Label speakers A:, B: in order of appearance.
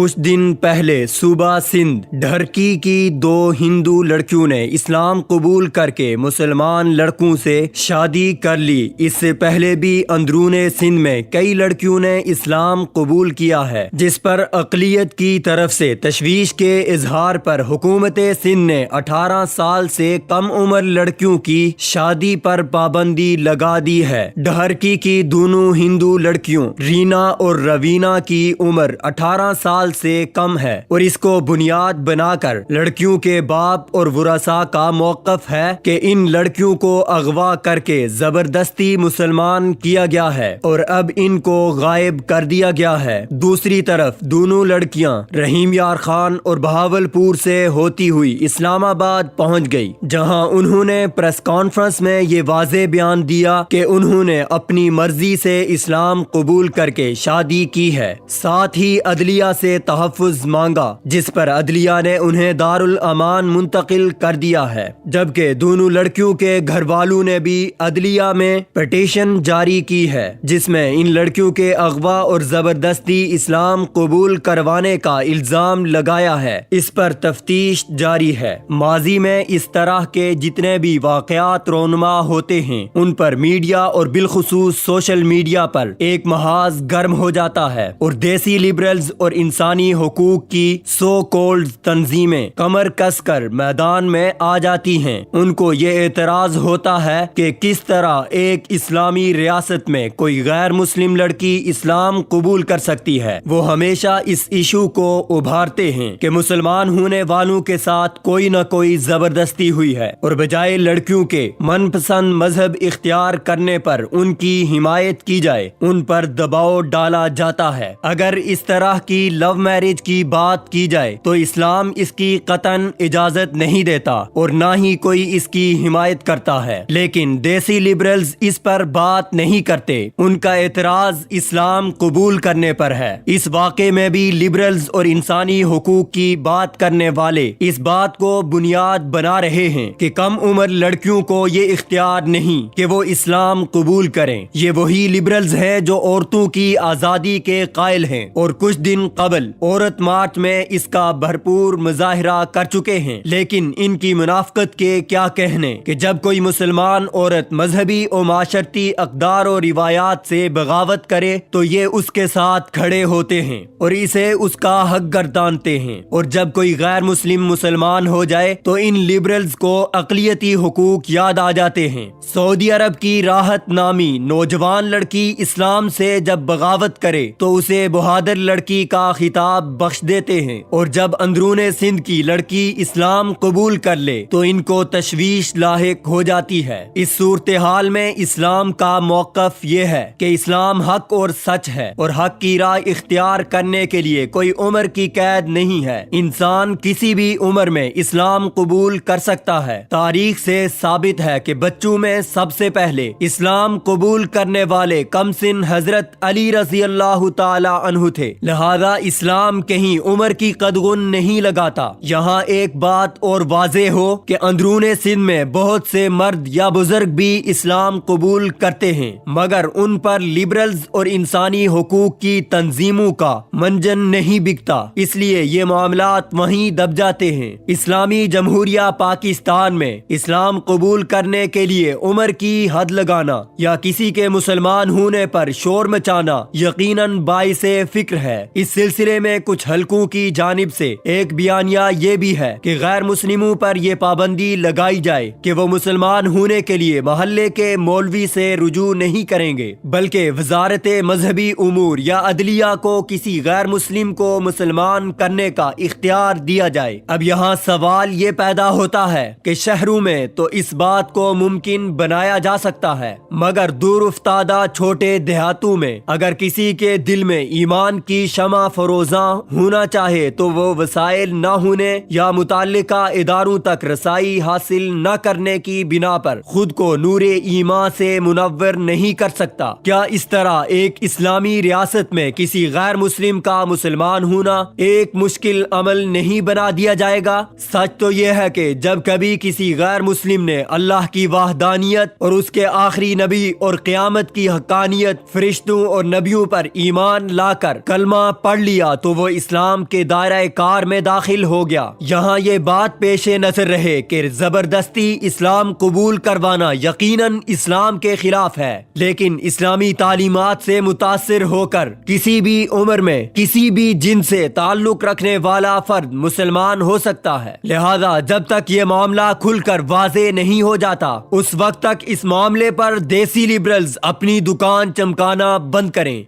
A: کچھ دن پہلے صوبہ سندھ ڈھرکی کی 2 ہندو لڑکیوں نے اسلام قبول کر کے مسلمان لڑکوں سے شادی کر لی۔ اس سے پہلے بھی اندرون سندھ میں کئی لڑکیوں نے اسلام قبول کیا ہے، جس پر اقلیت کی طرف سے تشویش کے اظہار پر حکومت سندھ نے 18 سال سے کم عمر لڑکیوں کی شادی پر پابندی لگا دی ہے۔ ڈھرکی کی دونوں ہندو لڑکیوں رینا اور روینہ کی عمر 18 سال سے کم ہے اور اس کو بنیاد بنا کر لڑکیوں کے باپ اور ورثاء کا موقف ہے کہ ان لڑکیوں کو اغوا کر کے زبردستی مسلمان کیا گیا ہے اور اب ان کو غائب کر دیا گیا ہے۔ دوسری طرف دونوں لڑکیاں رحیم یار خان اور بہاولپور سے ہوتی ہوئی اسلام آباد پہنچ گئی، جہاں انہوں نے پریس کانفرنس میں یہ واضح بیان دیا کہ انہوں نے اپنی مرضی سے اسلام قبول کر کے شادی کی ہے، ساتھ ہی عدلیہ سے تحفظ مانگا، جس پر عدلیہ نے انہیں دارالامان منتقل کر دیا ہے، جبکہ دونوں لڑکیوں کے گھر والوں نے بھی عدلیہ میں پٹیشن جاری کی ہے، جس میں ان لڑکیوں کے اغوا اور زبردستی اسلام قبول کروانے کا الزام لگایا ہے۔ اس پر تفتیش جاری ہے۔ ماضی میں اس طرح کے جتنے بھی واقعات رونما ہوتے ہیں، ان پر میڈیا اور بالخصوص سوشل میڈیا پر ایک محاذ گرم ہو جاتا ہے اور دیسی لبرلز اور انسانی حقوق کی سو کولڈ تنظیمیں کمر کس کر میدان میں آ جاتی ہیں۔ ان کو یہ اعتراض ہوتا ہے کہ کس طرح ایک اسلامی ریاست میں کوئی غیر مسلم لڑکی اسلام قبول کر سکتی ہے۔ وہ ہمیشہ اس ایشو کو ابھارتے ہیں کہ مسلمان ہونے والوں کے ساتھ کوئی نہ کوئی زبردستی ہوئی ہے اور بجائے لڑکیوں کے من پسند مذہب اختیار کرنے پر ان کی حمایت کی جائے، ان پر دباؤ ڈالا جاتا ہے۔ اگر اس طرح کی لو میرج کی بات کی جائے تو اسلام اس کی قطعاً اجازت نہیں دیتا اور نہ ہی کوئی اس کی حمایت کرتا ہے، لیکن دیسی لبرلز اس پر بات نہیں کرتے۔ ان کا اعتراض اسلام قبول کرنے پر ہے۔ اس واقعے میں بھی لبرلز اور انسانی حقوق کی بات کرنے والے اس بات کو بنیاد بنا رہے ہیں کہ کم عمر لڑکیوں کو یہ اختیار نہیں کہ وہ اسلام قبول کریں۔ یہ وہی لبرلز ہیں جو عورتوں کی آزادی کے قائل ہیں اور کچھ دن قبل عورت مارچ میں اس کا بھرپور مظاہرہ کر چکے ہیں، لیکن ان کی منافقت کے کیا کہنے کہ جب کوئی مسلمان عورت مذہبی و معاشرتی اقدار و روایات سے بغاوت کرے تو یہ اس کے ساتھ کھڑے ہوتے ہیں اور اسے اس کا حق گردانتے ہیں، اور جب کوئی غیر مسلم مسلمان ہو جائے تو ان لبرلز کو اقلیتی حقوق یاد آ جاتے ہیں۔ سعودی عرب کی راحت نامی نوجوان لڑکی اسلام سے جب بغاوت کرے تو اسے بہادر لڑکی کا خطاب بخش دیتے ہیں، اور جب اندرون سندھ کی لڑکی اسلام قبول کر لے تو ان کو تشویش لاحق ہو جاتی ہے۔ اس صورتحال میں اسلام کا موقف یہ ہے کہ اسلام حق اور سچ ہے اور حق کی راہ اختیار کرنے کے لیے کوئی عمر کی قید نہیں ہے۔ انسان کسی بھی عمر میں اسلام قبول کر سکتا ہے۔ تاریخ سے ثابت ہے کہ بچوں میں سب سے پہلے اسلام قبول کرنے والے کم سن حضرت علی رضی اللہ تعالی عنہ تھے، لہذا اسلام کہیں عمر کی قدغن نہیں لگاتا۔ یہاں ایک بات اور واضح ہو کہ اندرون سندھ میں بہت سے مرد یا بزرگ بھی اسلام قبول کرتے ہیں، مگر ان پر لبرلز اور انسانی حقوق کی تنظیموں کا منجن نہیں بکتا، اس لیے یہ معاملات وہیں دب جاتے ہیں۔ اسلامی جمہوریہ پاکستان میں اسلام قبول کرنے کے لیے عمر کی حد لگانا یا کسی کے مسلمان ہونے پر شور مچانا یقیناً باعث فکر ہے۔ اس سلسلے میں کچھ حلقوں کی جانب سے ایک بیانیہ یہ بھی ہے کہ غیر مسلموں پر یہ پابندی لگائی جائے کہ وہ مسلمان ہونے کے لیے محلے کے مولوی سے رجوع نہیں کریں گے، بلکہ وزارت مذہبی امور یا عدلیہ کو کسی غیر مسلم کو مسلمان کرنے کا اختیار دیا جائے۔ اب یہاں سوال یہ پیدا ہوتا ہے کہ شہروں میں تو اس بات کو ممکن بنایا جا سکتا ہے، مگر دور افتادہ چھوٹے دیہاتوں میں اگر کسی کے دل میں ایمان کی شمع فروزاں ہونا چاہے تو وہ وسائل نہ ہونے یا متعلقہ اداروں تک رسائی حاصل نہ کرنے کی بنا پر خود کو نور ایمان سے منور نہیں کر سکتا۔ کیا اس طرح ایک اسلامی ریاست میں کسی غیر مسلم کا مسلمان ہونا ایک مشکل عمل نہیں بنا دیا جائے گا؟ سچ تو یہ ہے کہ جب کبھی کسی غیر مسلم نے اللہ کی وحدانیت اور اس کے آخری نبی اور قیامت کی حقانیت، فرشتوں اور نبیوں پر ایمان لا کر کلمہ پڑھ لیا گیا تو وہ اسلام کے دائرہ کار میں داخل ہو گیا۔ یہاں یہ بات پیش نظر رہے کہ زبردستی اسلام قبول کروانا یقیناً اسلام کے خلاف ہے، لیکن اسلامی تعلیمات سے متاثر ہو کر کسی بھی عمر میں کسی بھی جن سے تعلق رکھنے والا فرد مسلمان ہو سکتا ہے۔ لہذا جب تک یہ معاملہ کھل کر واضح نہیں ہو جاتا اس وقت تک اس معاملے پر دیسی لبرلز اپنی دکان چمکانا بند کریں۔